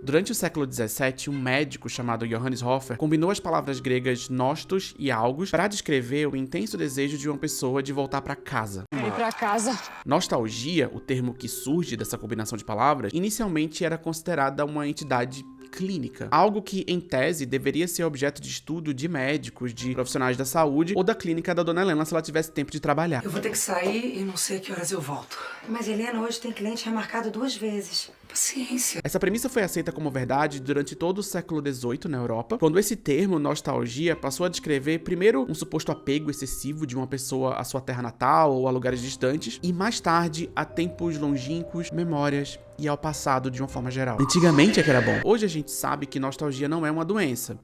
Durante o século XVII, um médico chamado Johannes Hofer combinou as palavras gregas nostos e algos para descrever o intenso desejo de uma pessoa de voltar para casa. Ir pra casa. Nostalgia, o termo que surge dessa combinação de palavras, inicialmente era considerada uma entidade clínica. Algo que, em tese, deveria ser objeto de estudo de médicos, de profissionais da saúde ou da clínica da Dona Helena se ela tivesse tempo de trabalhar. Eu vou ter que sair e não sei a que horas eu volto. Mas Helena, hoje tem cliente remarcado 2 vezes. Paciência. Essa premissa foi aceita como verdade durante todo o século XVIII na Europa, quando esse termo, nostalgia, passou a descrever primeiro um suposto apego excessivo de uma pessoa à sua terra natal ou a lugares distantes, e mais tarde a tempos longínquos, memórias e ao passado de uma forma geral. Antigamente é que era bom. Hoje a gente sabe que nostalgia não é uma doença.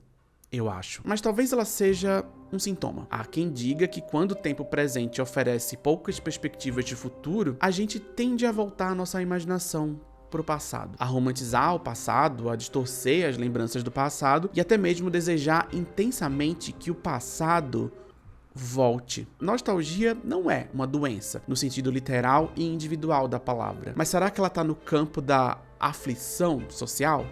Eu acho. Mas talvez ela seja um sintoma. Há quem diga que quando o tempo presente oferece poucas perspectivas de futuro, a gente tende a voltar a nossa imaginação pro passado, a romantizar o passado, a distorcer as lembranças do passado e até mesmo desejar intensamente que o passado volte. Nostalgia não é uma doença, no sentido literal e individual da palavra. Mas será que ela tá no campo da aflição social?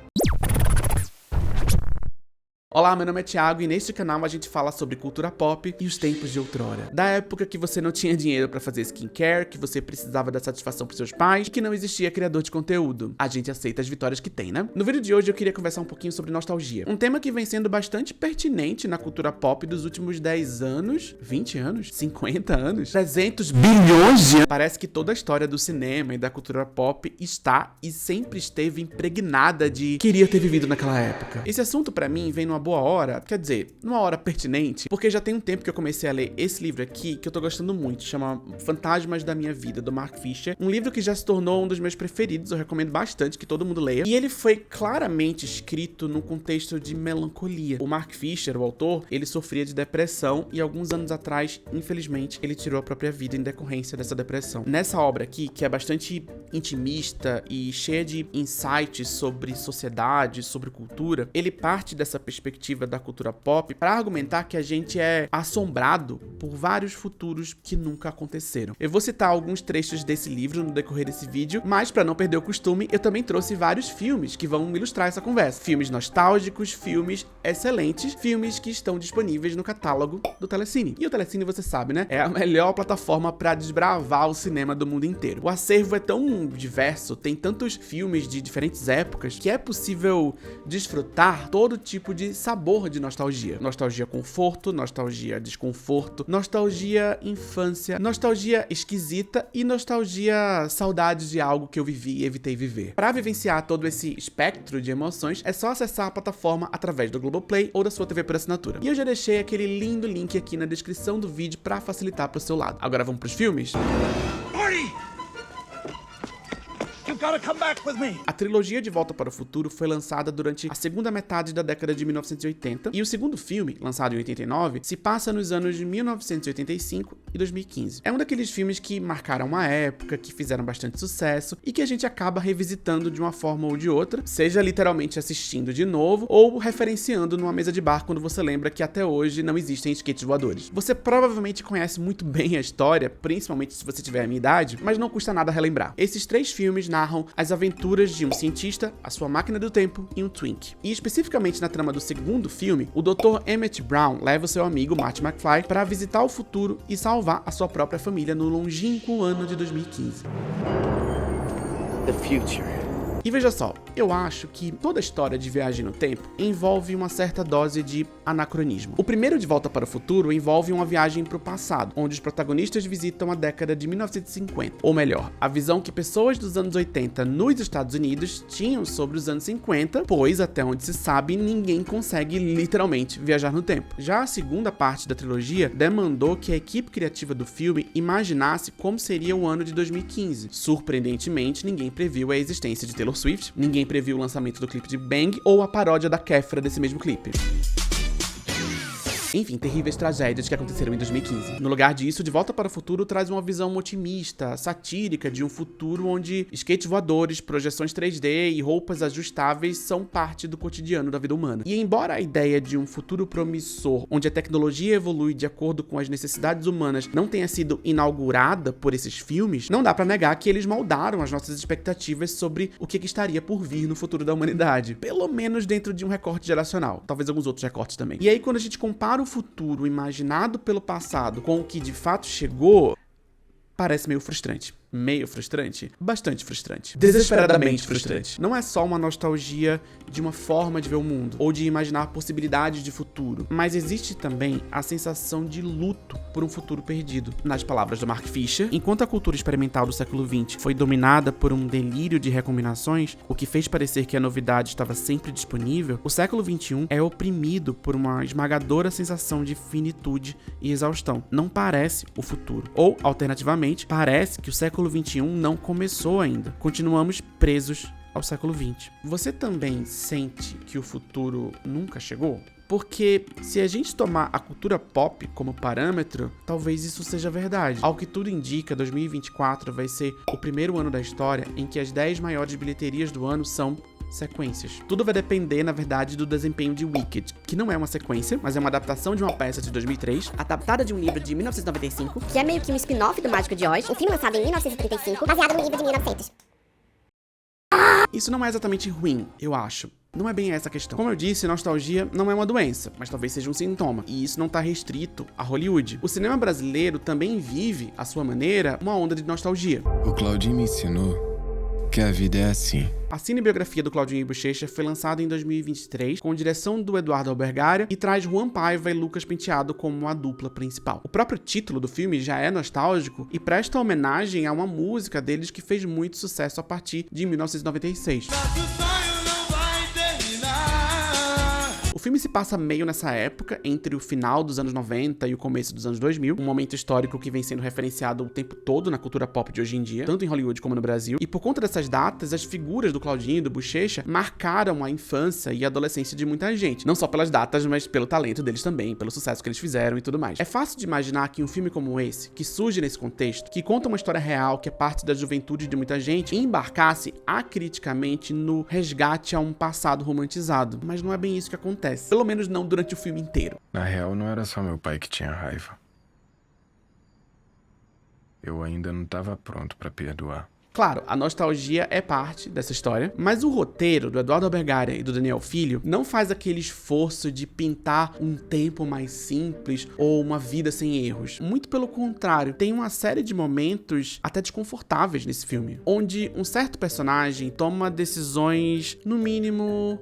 Olá, meu nome é Thiago e neste canal a gente fala sobre cultura pop e os tempos de outrora. Da época que você não tinha dinheiro pra fazer skincare, que você precisava dar satisfação pros seus pais e que não existia criador de conteúdo. A gente aceita as vitórias que tem, né? No vídeo de hoje eu queria conversar um pouquinho sobre nostalgia. Um tema que vem sendo bastante pertinente na cultura pop dos últimos 10 anos, 20 anos, 50 anos, 300 bilhões de anos. Parece que toda a história do cinema e da cultura pop está e sempre esteve impregnada de queria ter vivido naquela época. Esse assunto pra mim vem numa boa hora, quer dizer, numa hora pertinente, porque já tem um tempo que eu comecei a ler esse livro aqui, que eu tô gostando muito, chama Fantasmas da Minha Vida, do Mark Fisher, um livro que já se tornou um dos meus preferidos, eu recomendo bastante que todo mundo leia, e ele foi claramente escrito num contexto de melancolia. O Mark Fisher, o autor, ele sofria de depressão e alguns anos atrás, infelizmente, ele tirou a própria vida em decorrência dessa depressão. Nessa obra aqui, que é bastante intimista e cheia de insights sobre sociedade, sobre cultura, ele parte dessa perspectiva da cultura pop para argumentar que a gente é assombrado por vários futuros que nunca aconteceram. Eu vou citar alguns trechos desse livro no decorrer desse vídeo, mas para não perder o costume, eu também trouxe vários filmes que vão ilustrar essa conversa. Filmes nostálgicos, filmes excelentes, filmes que estão disponíveis no catálogo do Telecine. E o Telecine, você sabe, né? É a melhor plataforma para desbravar o cinema do mundo inteiro. O acervo é tão diverso, tem tantos filmes de diferentes épocas, que é possível desfrutar todo tipo de sabor de nostalgia. Nostalgia conforto, nostalgia desconforto, nostalgia infância, nostalgia esquisita e nostalgia saudade de algo que eu vivi e evitei viver. Para vivenciar todo esse espectro de emoções, é só acessar a plataforma através do Globoplay ou da sua TV por assinatura. E eu já deixei aquele lindo link aqui na descrição do vídeo para facilitar pro seu lado. Agora vamos pros filmes? A trilogia De Volta para o Futuro foi lançada durante a segunda metade da década de 1980 e o segundo filme, lançado em 89, se passa nos anos de 1985 e 2015. É um daqueles filmes que marcaram uma época, que fizeram bastante sucesso e que a gente acaba revisitando de uma forma ou de outra, seja literalmente assistindo de novo ou referenciando numa mesa de bar quando você lembra que até hoje não existem skates voadores. Você provavelmente conhece muito bem a história, principalmente se você tiver a minha idade, mas não custa nada relembrar. Esses 3 filmes narram as aventuras de um cientista, a sua máquina do tempo e um Twink. E especificamente na trama do segundo filme, o Dr. Emmett Brown leva o seu amigo Marty McFly para visitar o futuro e salvar a sua própria família no longínquo ano de 2015. The future. E veja só, eu acho que toda história de viagem no tempo envolve uma certa dose de anacronismo. O primeiro De Volta para o Futuro envolve uma viagem para o passado, onde os protagonistas visitam a década de 1950. Ou melhor, a visão que pessoas dos anos 80 nos Estados Unidos tinham sobre os anos 50, pois, até onde se sabe, ninguém consegue literalmente viajar no tempo. Já a segunda parte da trilogia demandou que a equipe criativa do filme imaginasse como seria o ano de 2015. Surpreendentemente, ninguém previu a existência de Taylor Swift, ninguém previu o lançamento do clipe de Bang ou a paródia da Kéfera desse mesmo clipe. enfim, terríveis tragédias que aconteceram em 2015. No lugar disso, De Volta para o Futuro traz uma visão otimista, satírica de um futuro onde skates voadores, projeções 3D e roupas ajustáveis são parte do cotidiano da vida humana. E embora a ideia de um futuro promissor, onde a tecnologia evolui de acordo com as necessidades humanas, não tenha sido inaugurada por esses filmes, não dá pra negar que eles moldaram as nossas expectativas sobre o que estaria por vir no futuro da humanidade. Pelo menos dentro de um recorte geracional. Talvez alguns outros recortes também. E aí, quando a gente compara o futuro imaginado pelo passado com o que de fato chegou, parece meio frustrante. Meio frustrante? Bastante frustrante. Desesperadamente frustrante. Não é só uma nostalgia de uma forma de ver o mundo, ou de imaginar possibilidades de futuro, mas existe também a sensação de luto por um futuro perdido. Nas palavras do Mark Fisher, enquanto a cultura experimental do século XX foi dominada por um delírio de recombinações, o que fez parecer que a novidade estava sempre disponível, o século XXI é oprimido por uma esmagadora sensação de finitude e exaustão. Não parece o futuro. Ou, alternativamente, parece que o século XXI não começou ainda. Continuamos presos ao século XX. Você também sente que o futuro nunca chegou? Porque se a gente tomar a cultura pop como parâmetro, talvez isso seja verdade. Ao que tudo indica, 2024 vai ser o primeiro ano da história em que as 10 maiores bilheterias do ano são sequências. Tudo vai depender, na verdade, do desempenho de Wicked, que não é uma sequência, mas é uma adaptação de uma peça de 2003, adaptada de um livro de 1995, que é meio que um spin-off do Mágico de Oz, um filme lançado em 1935, baseado no livro de 1900. Isso não é exatamente ruim, eu acho. Não é bem essa a questão. Como eu disse, nostalgia não é uma doença, mas talvez seja um sintoma. E isso não tá restrito a Hollywood. O cinema brasileiro também vive, à sua maneira, uma onda de nostalgia. O Claudinho me ensinou que a vida é assim. A cinebiografia do Claudinho Bochecha foi lançada em 2023, com direção do Eduardo Albergaria, e traz Juan Paiva e Lucas Penteado como a dupla principal. O próprio título do filme já é nostálgico e presta homenagem a uma música deles que fez muito sucesso a partir de 1996. O filme se passa meio nessa época, entre o final dos anos 90 e o começo dos anos 2000, um momento histórico que vem sendo referenciado o tempo todo na cultura pop de hoje em dia, tanto em Hollywood como no Brasil. E por conta dessas datas, as figuras do Claudinho e do Bochecha marcaram a infância e a adolescência de muita gente. Não só pelas datas, mas pelo talento deles também, pelo sucesso que eles fizeram e tudo mais. É fácil de imaginar que um filme como esse, que surge nesse contexto, que conta uma história real, que é parte da juventude de muita gente, embarcasse acriticamente no resgate a um passado romantizado. Mas não é bem isso que acontece. Pelo menos não durante o filme inteiro. Na real, não era só meu pai que tinha raiva. Eu ainda não estava pronto para perdoar. Claro, a nostalgia é parte dessa história, mas o roteiro do Eduardo Albergaria e do Daniel Filho não faz aquele esforço de pintar um tempo mais simples ou uma vida sem erros. Muito pelo contrário, tem uma série de momentos até desconfortáveis nesse filme, onde um certo personagem toma decisões, no mínimo,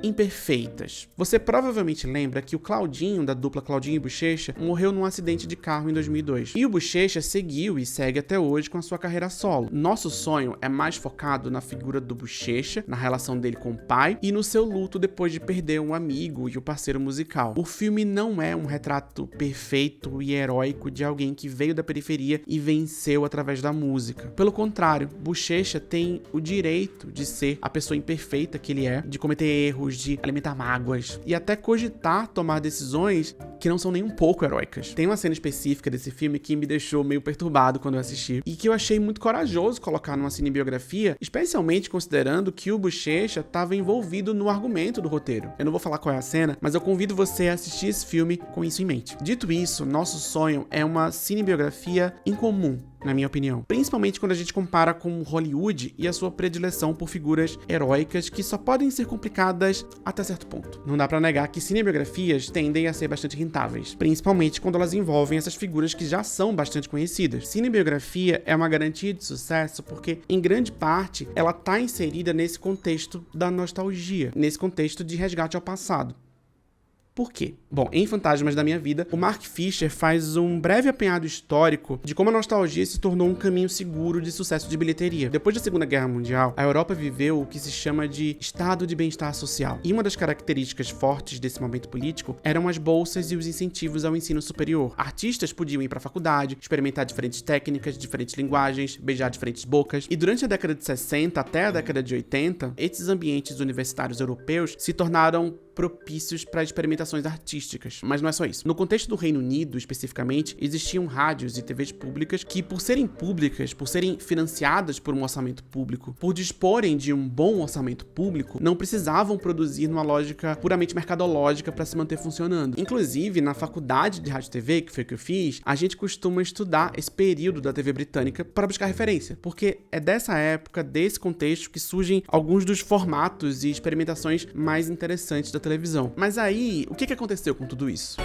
imperfeitas. Você provavelmente lembra que o Claudinho, da dupla Claudinho e Bochecha, morreu num acidente de carro em 2002. E o Bochecha seguiu e segue até hoje com a sua carreira solo. Nosso sonho é mais focado na figura do Bochecha, na relação dele com o pai e no seu luto depois de perder um amigo e o parceiro musical. O filme não é um retrato perfeito e heróico de alguém que veio da periferia e venceu através da música. Pelo contrário, Bochecha tem o direito de ser a pessoa imperfeita que ele é, de cometer erros, de alimentar mágoas e até cogitar tomar decisões que não são nem um pouco heróicas. Tem uma cena específica desse filme que me deixou meio perturbado quando eu assisti e que eu achei muito corajoso colocar numa cinebiografia, especialmente considerando que o Bochecha estava envolvido no argumento do roteiro. Eu não vou falar qual é a cena, mas eu convido você a assistir esse filme com isso em mente. Dito isso, nosso sonho é uma cinebiografia incomum, na minha opinião. Principalmente quando a gente compara com Hollywood e a sua predileção por figuras heróicas que só podem ser complicadas até certo ponto. Não dá pra negar que cinebiografias tendem a ser bastante rentáveis, principalmente quando elas envolvem essas figuras que já são bastante conhecidas. Cinebiografia é uma garantia de sucesso porque, em grande parte, ela tá inserida nesse contexto da nostalgia, nesse contexto de resgate ao passado. Por quê? Bom, em Fantasmas da Minha Vida, o Mark Fisher faz um breve apanhado histórico de como a nostalgia se tornou um caminho seguro de sucesso de bilheteria. Depois da Segunda Guerra Mundial, a Europa viveu o que se chama de estado de bem-estar social. E uma das características fortes desse momento político eram as bolsas e os incentivos ao ensino superior. Artistas podiam ir para a faculdade, experimentar diferentes técnicas, diferentes linguagens, beijar diferentes bocas. E durante a década de 60 até a década de 80, esses ambientes universitários europeus se tornaram propícios para experimentações artísticas. artísticas. Mas não é só isso. No contexto do Reino Unido, especificamente, existiam rádios e TVs públicas que, por serem públicas, por serem financiadas por um orçamento público, por disporem de um bom orçamento público, não precisavam produzir numa lógica puramente mercadológica para se manter funcionando. Inclusive, na faculdade de rádio e TV, que foi o que eu fiz, a gente costuma estudar esse período da TV britânica para buscar referência, porque é dessa época, desse contexto, que surgem alguns dos formatos e experimentações mais interessantes da televisão. Mas aí, o que aconteceu com tudo isso?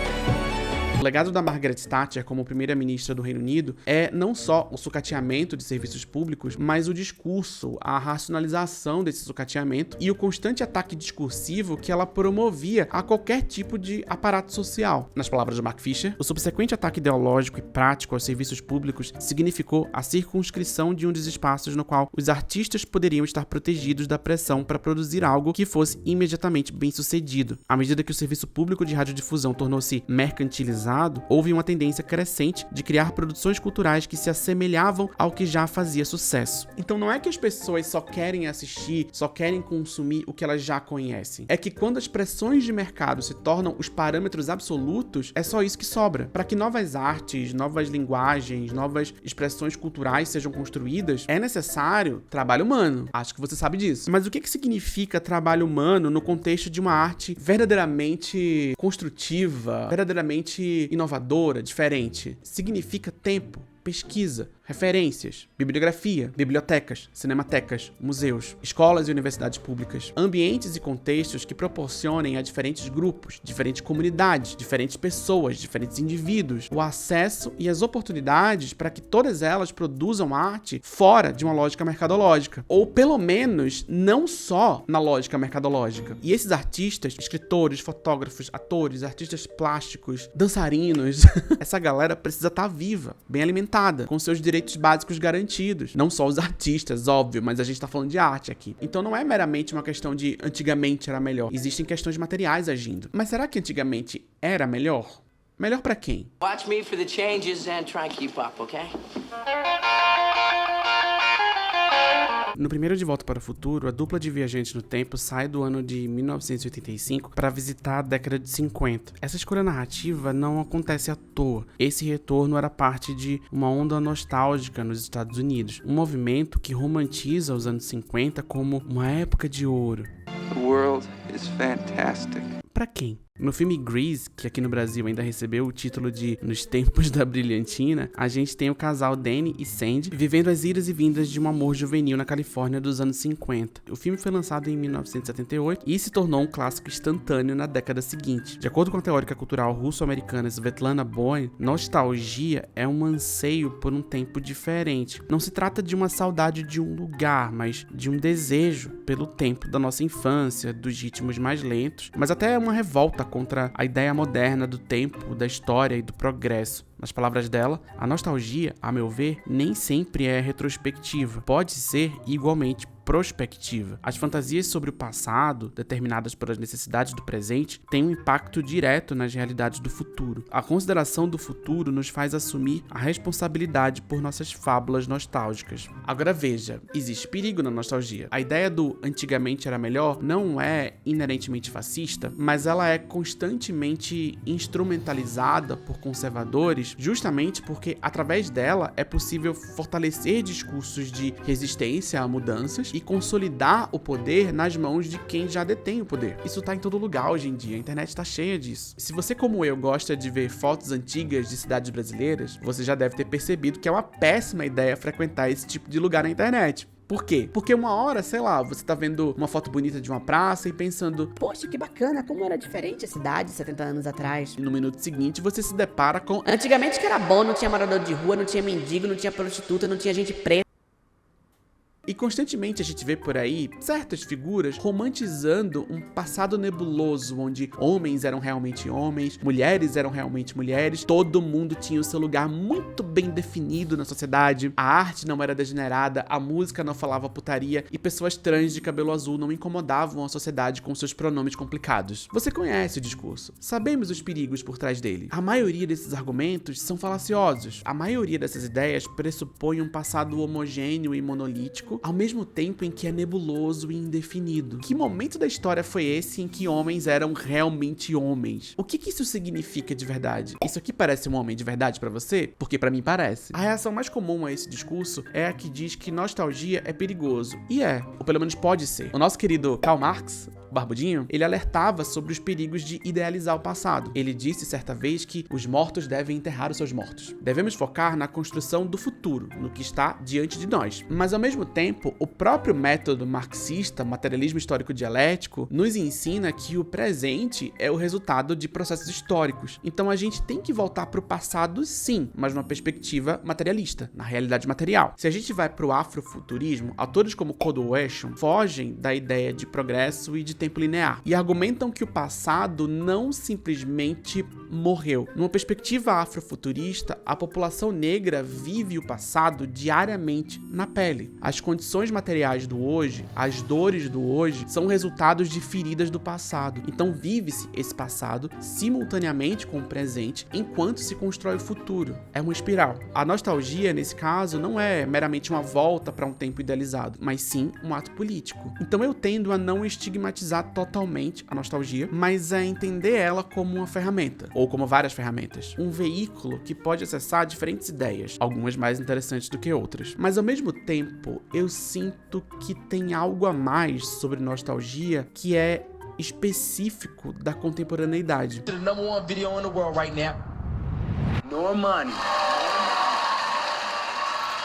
O legado da Margaret Thatcher como primeira-ministra do Reino Unido é não só o sucateamento de serviços públicos, mas o discurso, a racionalização desse sucateamento e o constante ataque discursivo que ela promovia a qualquer tipo de aparato social. Nas palavras de Mark Fisher, o subsequente ataque ideológico e prático aos serviços públicos significou a circunscrição de um dos espaços no qual os artistas poderiam estar protegidos da pressão para produzir algo que fosse imediatamente bem-sucedido. À medida que o serviço público de radiodifusão tornou-se mercantilizado, houve uma tendência crescente de criar produções culturais que se assemelhavam ao que já fazia sucesso. Então não é que as pessoas só querem assistir, só querem consumir o que elas já conhecem. É que quando as pressões de mercado se tornam os parâmetros absolutos, é só isso que sobra. Para que novas artes, novas linguagens, novas expressões culturais sejam construídas, é necessário trabalho humano. Acho que você sabe disso. Mas o que significa trabalho humano no contexto de uma arte verdadeiramente construtiva, verdadeiramente inovadora, diferente? Significa tempo, pesquisa, referências, bibliografia, bibliotecas, cinematecas, museus, escolas e universidades públicas, ambientes e contextos que proporcionem a diferentes grupos, diferentes comunidades, diferentes pessoas, diferentes indivíduos, o acesso e as oportunidades para que todas elas produzam arte fora de uma lógica mercadológica, ou pelo menos não só na lógica mercadológica. E esses artistas, escritores, fotógrafos, atores, artistas plásticos, dançarinos, essa galera precisa estar viva, bem alimentada, com seus direitos básicos garantidos. Não só os artistas, óbvio, mas a gente tá falando de arte aqui. Então não é meramente uma questão de antigamente era melhor. Existem questões materiais agindo. Mas será que antigamente era melhor? Melhor pra quem? Watch me for the changes and try and keep up, okay? No primeiro De Volta para o Futuro, a dupla de viajantes no tempo sai do ano de 1985 para visitar a década de 50. Essa escolha narrativa não acontece à toa. Esse retorno era parte de uma onda nostálgica nos Estados Unidos, um movimento que romantiza os anos 50 como uma época de ouro. The world is fantastic. Pra quem? No filme Grease, que aqui no Brasil ainda recebeu o título de Nos Tempos da Brilhantina, a gente tem o casal Danny e Sandy vivendo as idas e vindas de um amor juvenil na Califórnia dos anos 50. O filme foi lançado em 1978 e se tornou um clássico instantâneo na década seguinte. De acordo com a teórica cultural russo-americana Svetlana Boym, nostalgia é um anseio por um tempo diferente. Não se trata de uma saudade de um lugar, mas de um desejo pelo tempo da nossa infância, dos ritmos mais lentos, mas até uma revolta contra a ideia moderna do tempo, da história e do progresso. Nas palavras dela, a nostalgia, a meu ver, nem sempre é retrospectiva. Pode ser igualmente prospectiva. As fantasias sobre o passado, determinadas pelas necessidades do presente, têm um impacto direto nas realidades do futuro. A consideração do futuro nos faz assumir a responsabilidade por nossas fábulas nostálgicas. Agora veja, existe perigo na nostalgia. A ideia do antigamente era melhor não é inerentemente fascista, mas ela é constantemente instrumentalizada por conservadores, justamente porque através dela é possível fortalecer discursos de resistência a mudanças e consolidar o poder nas mãos de quem já detém o poder. Isso tá em todo lugar hoje em dia, a internet tá cheia disso. Se você, como eu, gosta de ver fotos antigas de cidades brasileiras, você já deve ter percebido que é uma péssima ideia frequentar esse tipo de lugar na internet. Por quê? Porque uma hora, sei lá, você tá vendo uma foto bonita de uma praça e pensando, Poxa, que bacana, como era diferente a cidade 70 anos atrás. e no minuto seguinte você se depara com Antigamente que era bom, não tinha morador de rua, não tinha mendigo, não tinha prostituta, não tinha gente preta. E constantemente a gente vê por aí certas figuras romantizando um passado nebuloso, onde homens eram realmente homens, mulheres eram realmente mulheres, todo mundo tinha o seu lugar muito bem definido na sociedade, a arte não era degenerada, a música não falava putaria e pessoas trans de cabelo azul não incomodavam a sociedade com seus pronomes complicados. Você conhece o discurso, sabemos os perigos por trás dele. A maioria desses argumentos são falaciosos, a maioria dessas ideias pressupõe um passado homogêneo e monolítico ao mesmo tempo em que é nebuloso e indefinido. Que momento da história foi esse em que homens eram realmente homens? O que isso significa de verdade? Isso aqui parece um homem de verdade pra você? Porque pra mim parece. A reação mais comum a esse discurso é a que diz que nostalgia é perigoso. E é, ou pelo menos pode ser. O nosso querido Karl Marx, Barbudinho, ele alertava sobre os perigos de idealizar o passado. Ele disse certa vez que os mortos devem enterrar os seus mortos. Devemos focar na construção do futuro, no que está diante de nós. Mas ao mesmo tempo, o próprio método marxista, materialismo histórico dialético, nos ensina que o presente é o resultado de processos históricos. Então a gente tem que voltar para o passado, sim, mas numa perspectiva materialista, na realidade material. Se a gente vai para o afrofuturismo, autores como Kodoesho fogem da ideia de progresso e de tempo linear e argumentam que o passado não simplesmente morreu. Numa perspectiva afrofuturista, a população negra vive o passado diariamente na pele. As condições materiais do hoje, as dores do hoje, são resultados de feridas do passado. Então vive-se esse passado simultaneamente com o presente enquanto se constrói o futuro. É uma espiral. A nostalgia, nesse caso, não é meramente uma volta para um tempo idealizado, mas sim um ato político. Então eu tendo a não estigmatizar totalmente a nostalgia, mas a entender ela como uma ferramenta, ou como várias ferramentas. Um veículo que pode acessar diferentes ideias, algumas mais interessantes do que outras. Mas ao mesmo tempo, eu sinto que tem algo a mais sobre nostalgia que é específico da contemporaneidade. The number one video in the world right now. No money.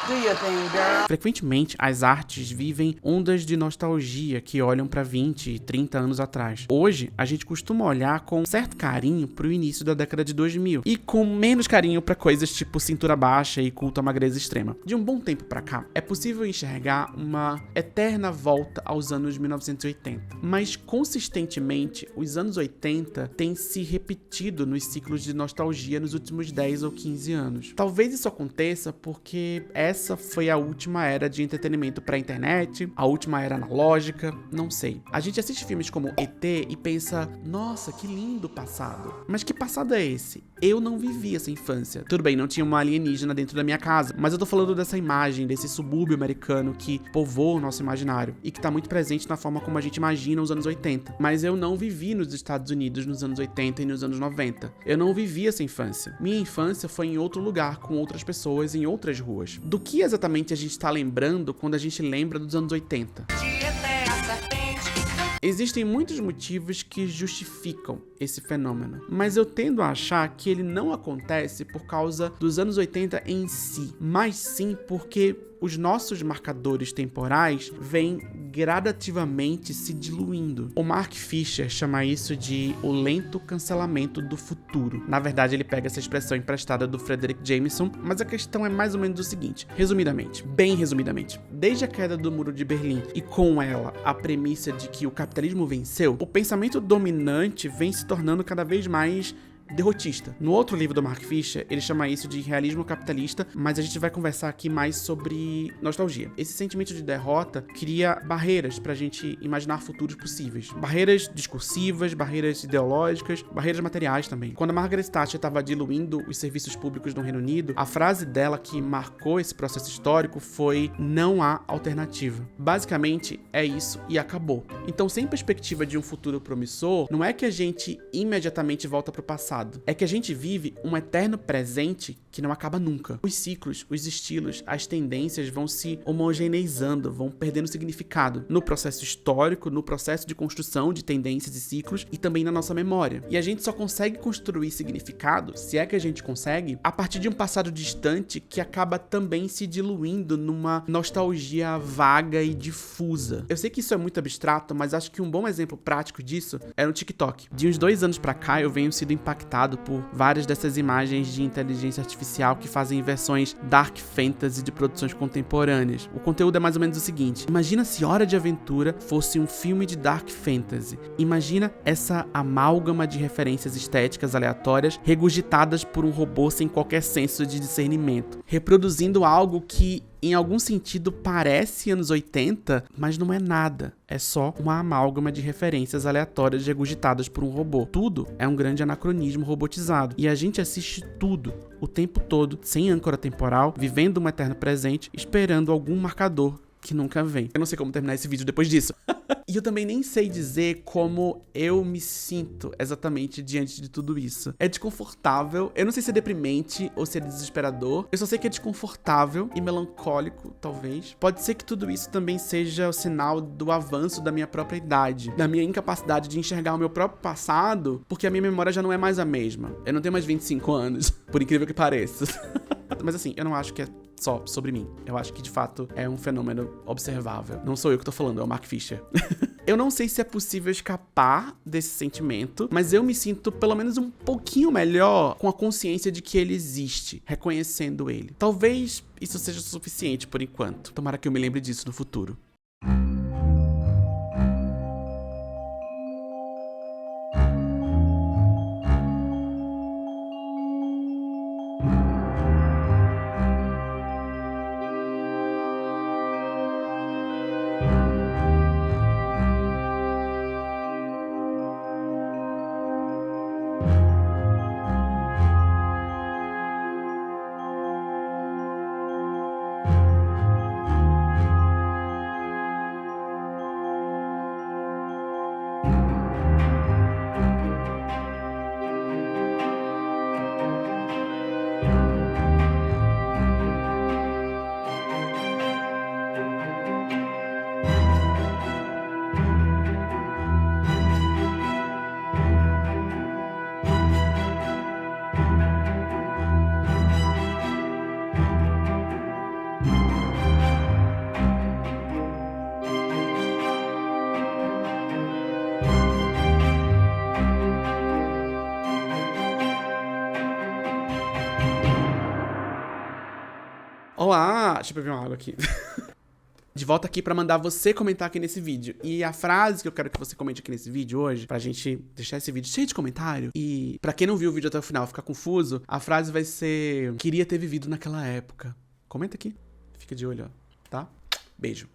Do your thing, girl. Frequentemente, as artes vivem ondas de nostalgia que olham para 20 e 30 anos atrás. Hoje, a gente costuma olhar com certo carinho pro início da década de 2000 e com menos carinho para coisas tipo cintura baixa e culto à magreza extrema. De um bom tempo para cá, é possível enxergar uma eterna volta aos anos 1980. Mas, consistentemente, os anos 80 têm se repetido nos ciclos de nostalgia nos últimos 10 ou 15 anos. Talvez isso aconteça porque essa foi a última era de entretenimento pra internet, a última era analógica, não sei. A gente assiste filmes como ET e pensa, nossa, que lindo passado. Mas que passado é esse? Eu não vivi essa infância. Tudo bem, não tinha uma alienígena dentro da minha casa, mas eu tô falando dessa imagem, desse subúrbio americano que povoa o nosso imaginário e que tá muito presente na forma como a gente imagina os anos 80. Mas eu não vivi nos Estados Unidos nos anos 80 e nos anos 90. Eu não vivi essa infância. Minha infância foi em outro lugar, com outras pessoas, em outras ruas. Do que exatamente a gente tá lembrando quando a gente lembra dos anos 80? Existem muitos motivos que justificam esse fenômeno, mas eu tendo a achar que ele não acontece por causa dos anos 80 em si, mas sim porque os nossos marcadores temporais vêm gradativamente se diluindo. O Mark Fisher chama isso de o lento cancelamento do futuro. Na verdade, ele pega essa expressão emprestada do Frederick Jameson, mas a questão é mais ou menos o seguinte, bem resumidamente, desde a queda do Muro de Berlim e com ela a premissa de que o capitalismo venceu, o pensamento dominante vem se tornando cada vez mais derrotista. No outro livro do Mark Fisher, ele chama isso de realismo capitalista, mas a gente vai conversar aqui mais sobre nostalgia. Esse sentimento de derrota cria barreiras pra gente imaginar futuros possíveis. Barreiras discursivas, barreiras ideológicas, barreiras materiais também. Quando a Margaret Thatcher estava diluindo os serviços públicos no Reino Unido, a frase dela que marcou esse processo histórico foi: não há alternativa. Basicamente, é isso e acabou. Então, sem perspectiva de um futuro promissor, não é que a gente imediatamente volta pro passado. É que a gente vive um eterno presente que não acaba nunca. Os ciclos, os estilos, as tendências vão se homogeneizando, vão perdendo significado no processo histórico, no processo de construção de tendências e ciclos e também na nossa memória. E a gente só consegue construir significado, se é que a gente consegue, a partir de um passado distante que acaba também se diluindo numa nostalgia vaga e difusa. Eu sei que isso é muito abstrato, mas acho que um bom exemplo prático disso é no TikTok. De uns 2 anos pra cá, eu venho sido impactado por várias dessas imagens de inteligência artificial que fazem versões dark fantasy de produções contemporâneas. O conteúdo é mais ou menos o seguinte: imagina se Hora de Aventura fosse um filme de dark fantasy. Imagina essa amálgama de referências estéticas aleatórias regurgitadas por um robô sem qualquer senso de discernimento, reproduzindo algo que em algum sentido parece anos 80, mas não é nada. É só uma amálgama de referências aleatórias regurgitadas por um robô. Tudo é um grande anacronismo robotizado. E a gente assiste tudo, o tempo todo, sem âncora temporal, vivendo um eterno presente, esperando algum marcador que nunca vem. Eu não sei como terminar esse vídeo depois disso. E eu também nem sei dizer como eu me sinto exatamente diante de tudo isso. É desconfortável. Eu não sei se é deprimente ou se é desesperador. Eu só sei que é desconfortável e melancólico, talvez. Pode ser que tudo isso também seja o sinal do avanço da minha própria idade, da minha incapacidade de enxergar o meu próprio passado, porque a minha memória já não é mais a mesma. Eu não tenho mais 25 anos, por incrível que pareça. Mas assim, eu não acho que é só sobre mim. Eu acho que, de fato, é um fenômeno observável. Não sou eu que tô falando, é o Mark Fisher. Eu não sei se é possível escapar desse sentimento, mas eu me sinto pelo menos um pouquinho melhor com a consciência de que ele existe, reconhecendo ele. Talvez isso seja suficiente por enquanto. Tomara que eu me lembre disso no futuro. Olá! Deixa eu beber uma água aqui. De volta aqui pra mandar você comentar aqui nesse vídeo. E a frase que eu quero que você comente aqui nesse vídeo hoje, pra gente deixar esse vídeo cheio de comentário, e pra quem não viu o vídeo até o final ficar confuso, a frase vai ser: queria ter vivido naquela época. Comenta aqui. Fica de olho, ó. Tá? Beijo.